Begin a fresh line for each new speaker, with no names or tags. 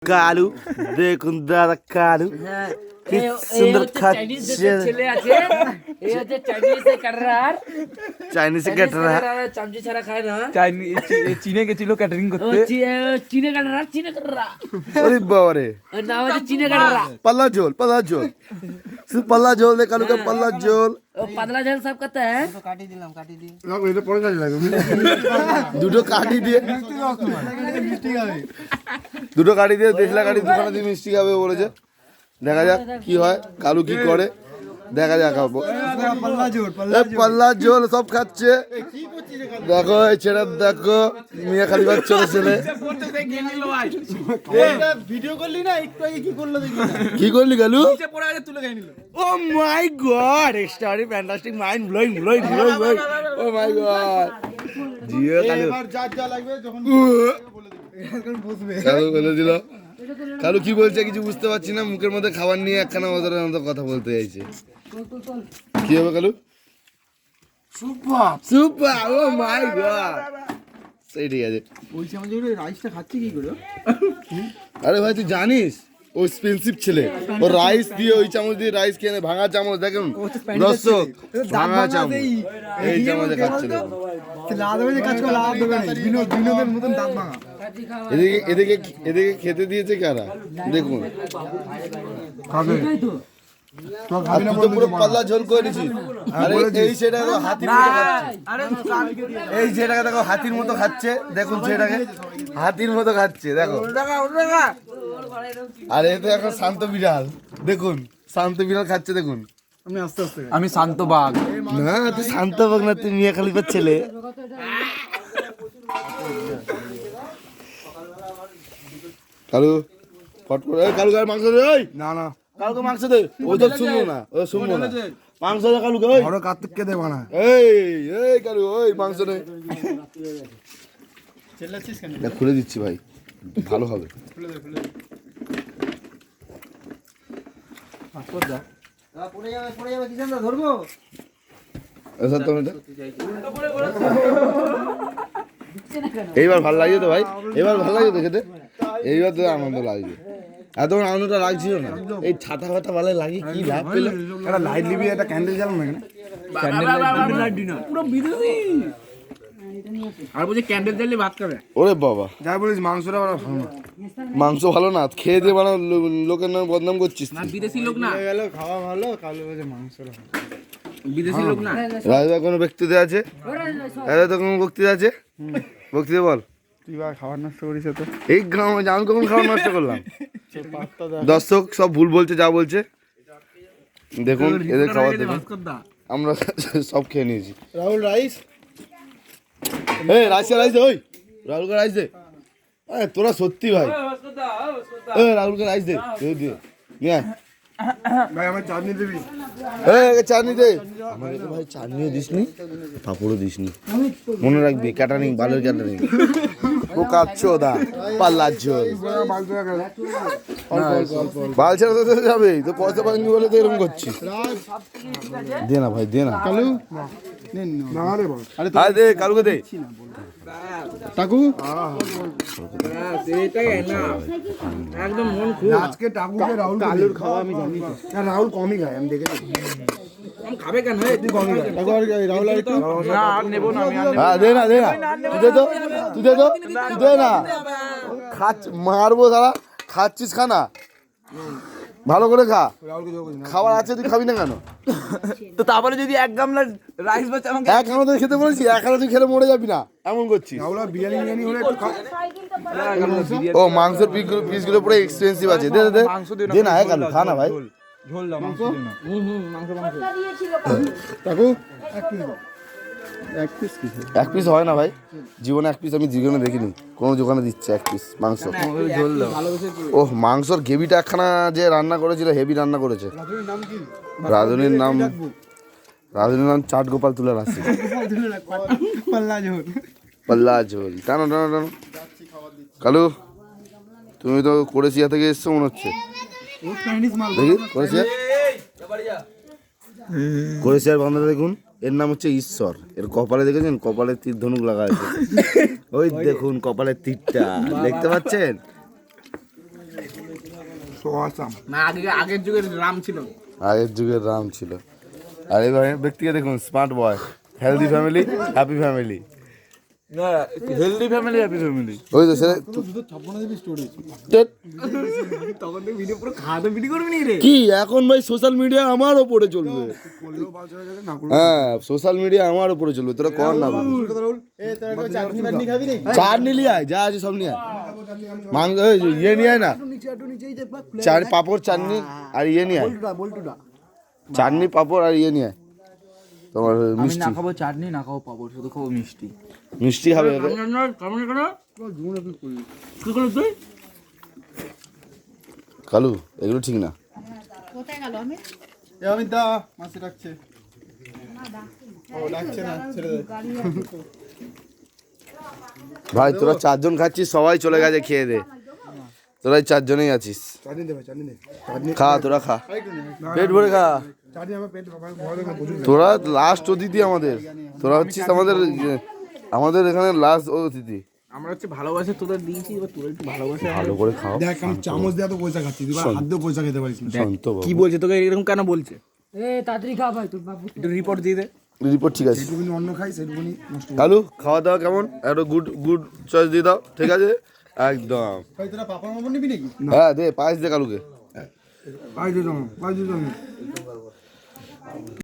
কালু দেখুন দাদা কালু কি সুন্দর খাচ্ছে চাইনিজ ক্যাটারার
চামচি ছাড়া খায় না
চীনে গেছিল ক্যাটারিং করতে
চীনে কাটারা
ওরে বাবা রে
নাম হচ্ছে চীনে কাটারা
पल्ला झोल सिर्फ पल्ला झोल दे कालू का पल्ला झोल
পাতলা ঝাল সব করতে হ্যাঁ
দুটো কাটি দিয়ে দুটো কাটি দিয়ে দেশলা কাটি দোকানে দিয়ে মিষ্টি খাবে বলেছে দেখা যাক কি হয় কালু কি করে দেখা যাক पल्ला झोल সব খাচ্ছে দেখো এই ছেড়ে দেখো মিয়া খালি বাচ্চা ছেলে
ভিডিও করলি না একটু আগে কি করলো দেখি
কি করলি কালু
নিচে পড়ে আছে তুলে খাই নিল
oh my god extraordinary fantastic mind blowing oh my god জিও কালু
এবার যা লাগবে যখন এখন বুঝবে
কালু বলে দিল কালু কি বলছে কিছু বুঝতে পারছি না মুখের মধ্যে খাবার নিয়ে একখানা ওদের মতো কথা বলতে চাইছে কি হবে Kalu super O my god সেই ঠিক আছে
বলছি আমাদের রাইসটা খাচ্ছে কি করে
আরে ভাই তুই জানিস ও এক্সপেন্সিভ ছেলে ও রাইস দিয়ে ওই চামচ দিয়ে রাইস খেয়ে ভাঙা চামচ দেখুন দর্শক ভাঙা চামচ এই চামচে খাচ্ছে
লাভ হবে কাজ করে লাভ দেবে না বিনোদের মতন দাঁত ভাঙা
এদিকে খেতে দিয়েছে কারা দেখুন
খাবে
আর তুই তো পুরো পাল্লা ঝোল করে দিছিস আরে এই সেটা হাতির মতো খাচ্ছে এই সেটাকে দেখো হাতির মতো খাচ্ছে দেখুন সেটাকে হাতির মতো খাচ্ছে দেখো আর এই তো এখন শান্ত বিড়াল দেখুন শান্ত বিড়াল খাচ্ছে দেখুন
আমি আস্তে আস্তে
আমি শান্ত বাঘ
না তুই শান্ত বাঘ না তুই মিয়া খালিফার ছেলে কালু ফট করে কালু গায়ে মাংস দে ওই
না
কালুকে মাংস দে ও তো শুনবো না ও শুনবো না মাংস দে কালুকে ওই
বড় কার্তিককে দেব না
এই কালু ওই মাংস নে
চেল্লাচ্ছিস কেন
এটা খুলে দিচ্ছি ভাই ভালো হবে
খুলে দে পাসপোর্ট দা পড়ে যাবে কি জানা ধরবো
আচ্ছা তো এইবার ভালো লাগছে তো ভাই এবার ভালো লাগছে তো খেতে এইবার তো আনন্দ লাগছে এত আনন্দটা লাগছিল না এই ছাতা ফাতা ভালো লাগে কি লাভ পেলো
একটা লাইট লিবি একটা ক্যান্ডেল জ্বালানো না
ক্যান্ডেল লাইট ডিনার পুরো বিদেশি আর বলছে ক্যান্ডেল জ্বালিয়ে ভাত খাবে
ওরে বাবা
যাই বলিস মাংসটা ভালো না
মাংস ভালো না খেয়ে দিয়ে বানা লোকের নাম বদনাম করছিস
না বিদেশি লোক না
গেল খাওয়া ভালো কালো বলে মাংসটা
বিদেশি লোক না
রাজদা কোনো বক্তৃতা আছে রাজদা কোনো বক্তৃতা আছে বক্তৃতা বল
তুই বা খাবার নষ্ট করিস তো
এই গ্রাম আমি কখন খাওয়া নষ্ট করলাম দর্শক সব ভুল বলছে যা বলছে দেখুন এদের খাবার দেখুন আমরা সব খেয়ে নিয়েছি
রাহুল রাইস
এই রাইস ওই রাহুলকে রাইস দে তোরা সত্যি ভাই রাহুলকে রাইস দে দিয়ে নিয়ে
ভাই আমার চাটনি দিবি
চাটনি দে আমাকে তো ভাই চাটনিও দিসনি পাপড়ও দিসনি মনে রাখবি ক্যাটারিং ভালোর ক্যাটারিং ও কাচ্ছো দা পাল্লার ঝোল বাল ছেড়ে তো যাবে তো পয়সা পাইনি বলে তো এরকম করছিস দে না ভাই দে না
কালু না রে বল
আরে দে কালুকে দে
টাকু
একদম মন খুব
আজকে টাকুকে রাহুল কালুর খাওয়া আমি জানি না রাহুল কমই খায় আমি দেখেছি
খাবে কেন
তুই কমই খায় টাকু আর রাহুল আর একটু
না আর নেব না আমি আর
হ্যাঁ দে না তুই দে না খাচ্ছ মারবো সারা খাচ্ছিস খানা ভালো করে খা খাবার আছে তুই খাবি না কেন
তো তারপরে যদি এক গামলা রাইস বাচ্চা আমাকে
এক খানা তুই খেতে বলেছি এক খানা তুই খেলে মরে যাবি না এমন করছিস
রাহুল বিরিয়ানি হলে একটু খা
ও মাংসের পিসগুলো পুরো এক্সপেন্সিভ আছে দে দে না কালু খা না ভাই
ঝোল দাও মাংস মাংস
টাকু এক পিস
এক পিস হয় না ভাই জীবনে এক পিস আমি জীবনে দেখিনি কোনো দোকানে দিচ্ছে এক পিস মাংস
ঝোল দাও
ও মাংসর গ্রেভিটা একখানা যে রান্না করেছিল হেভি রান্না করেছে রাঁধুনির নাম চাট গোপাল তুলে রাখছি পাল্লা ঝোল টানো কালু তুমি তো কোরেশিয়া থেকে এসছো মনে হচ্ছে দেখি কোরেশিয়ার বান্ধব দেখুন এর নাম হচ্ছে ঈশ্বর এর কপালে দেখেছেন কপালে তীর ধনুক লাগা আছে ওই দেখুন কপালের তীরটা দেখতে পাচ্ছেন
না আগের যুগের রাম ছিল।
আগের যুগের রাম ছিল। আর এই ব্যক্তিকে দেখুন, smart boy, healthy family, happy family.
Healthy family, happy family.
ওই তো সেটা
তখন তো ভিডিও পুরো খাওয়া দাওয়া ভিডিও করবি নি রে?
কি এখন ভাই সোশ্যাল মিডিয়া আমার ওপরে চলবে। হ্যাঁ, সোশ্যাল মিডিয়া আমার ওপরে চলবে, তোরা কর না বল। চার নিলি আয়, যা আছে সব নিয়ে আয়। মাংস ইয়ে নিয়ে আয় না, চার পাপড়, চাটনি আর ইয়ে নিয়ে আয়। চাটনি, পাপড় আর ইয়ে নিয়ে আয়। তোমার মিষ্টি।
না খাবো চাটনি, না খাবো পাপড়, শুধু খাবো মিষ্টি।
মিষ্টি খাবে? কালু, এগুলো ঠিক না।
কোথায় গেল আমি?
ভাই তোরা চারজন খাচ্ছিস, সবাই চলে গেছে খেয়ে দে। তোরাই চারজনেই আছিস, খা, তোরা খা, পেট ভরে খা। তোরা লাস্ট অতিথি আমাদের, তোরা হচ্ছিস আমাদের এখানে লাস্ট অতিথি।
আমরা হচ্ছে ভালোবাসা তোদের দিয়েছি, এবার তোরা একটু ভালোবাসা
ভালো করে খাও।
দেখ আমি চামচ দিয়ে তো পয়সা খাচ্ছি, তুই হাত দিয়ে পয়সা খেতে পারিস না।
শান্ত বাবু।
কি বলছে তোকে এরকম কেন বলছে?
তাড়াতাড়ি খা ভাই, তোর বাবু
একটু রিপোর্ট দিয়ে দে।
রিপোর্ট ঠিক আছে।
যেটুকুনি অন্ন খাই সেটুকুনি নষ্ট করে।
কালু, খাওয়া দাওয়া কেমন? একটা গুড চয়েস দিয়ে দাও, ঠিক আছে? একদম।
ভাই তোরা পাপড় মাপড় নিবি নাকি?
হ্যাঁ দে, পায়েস দে কালুকে।
পাই দিতাম।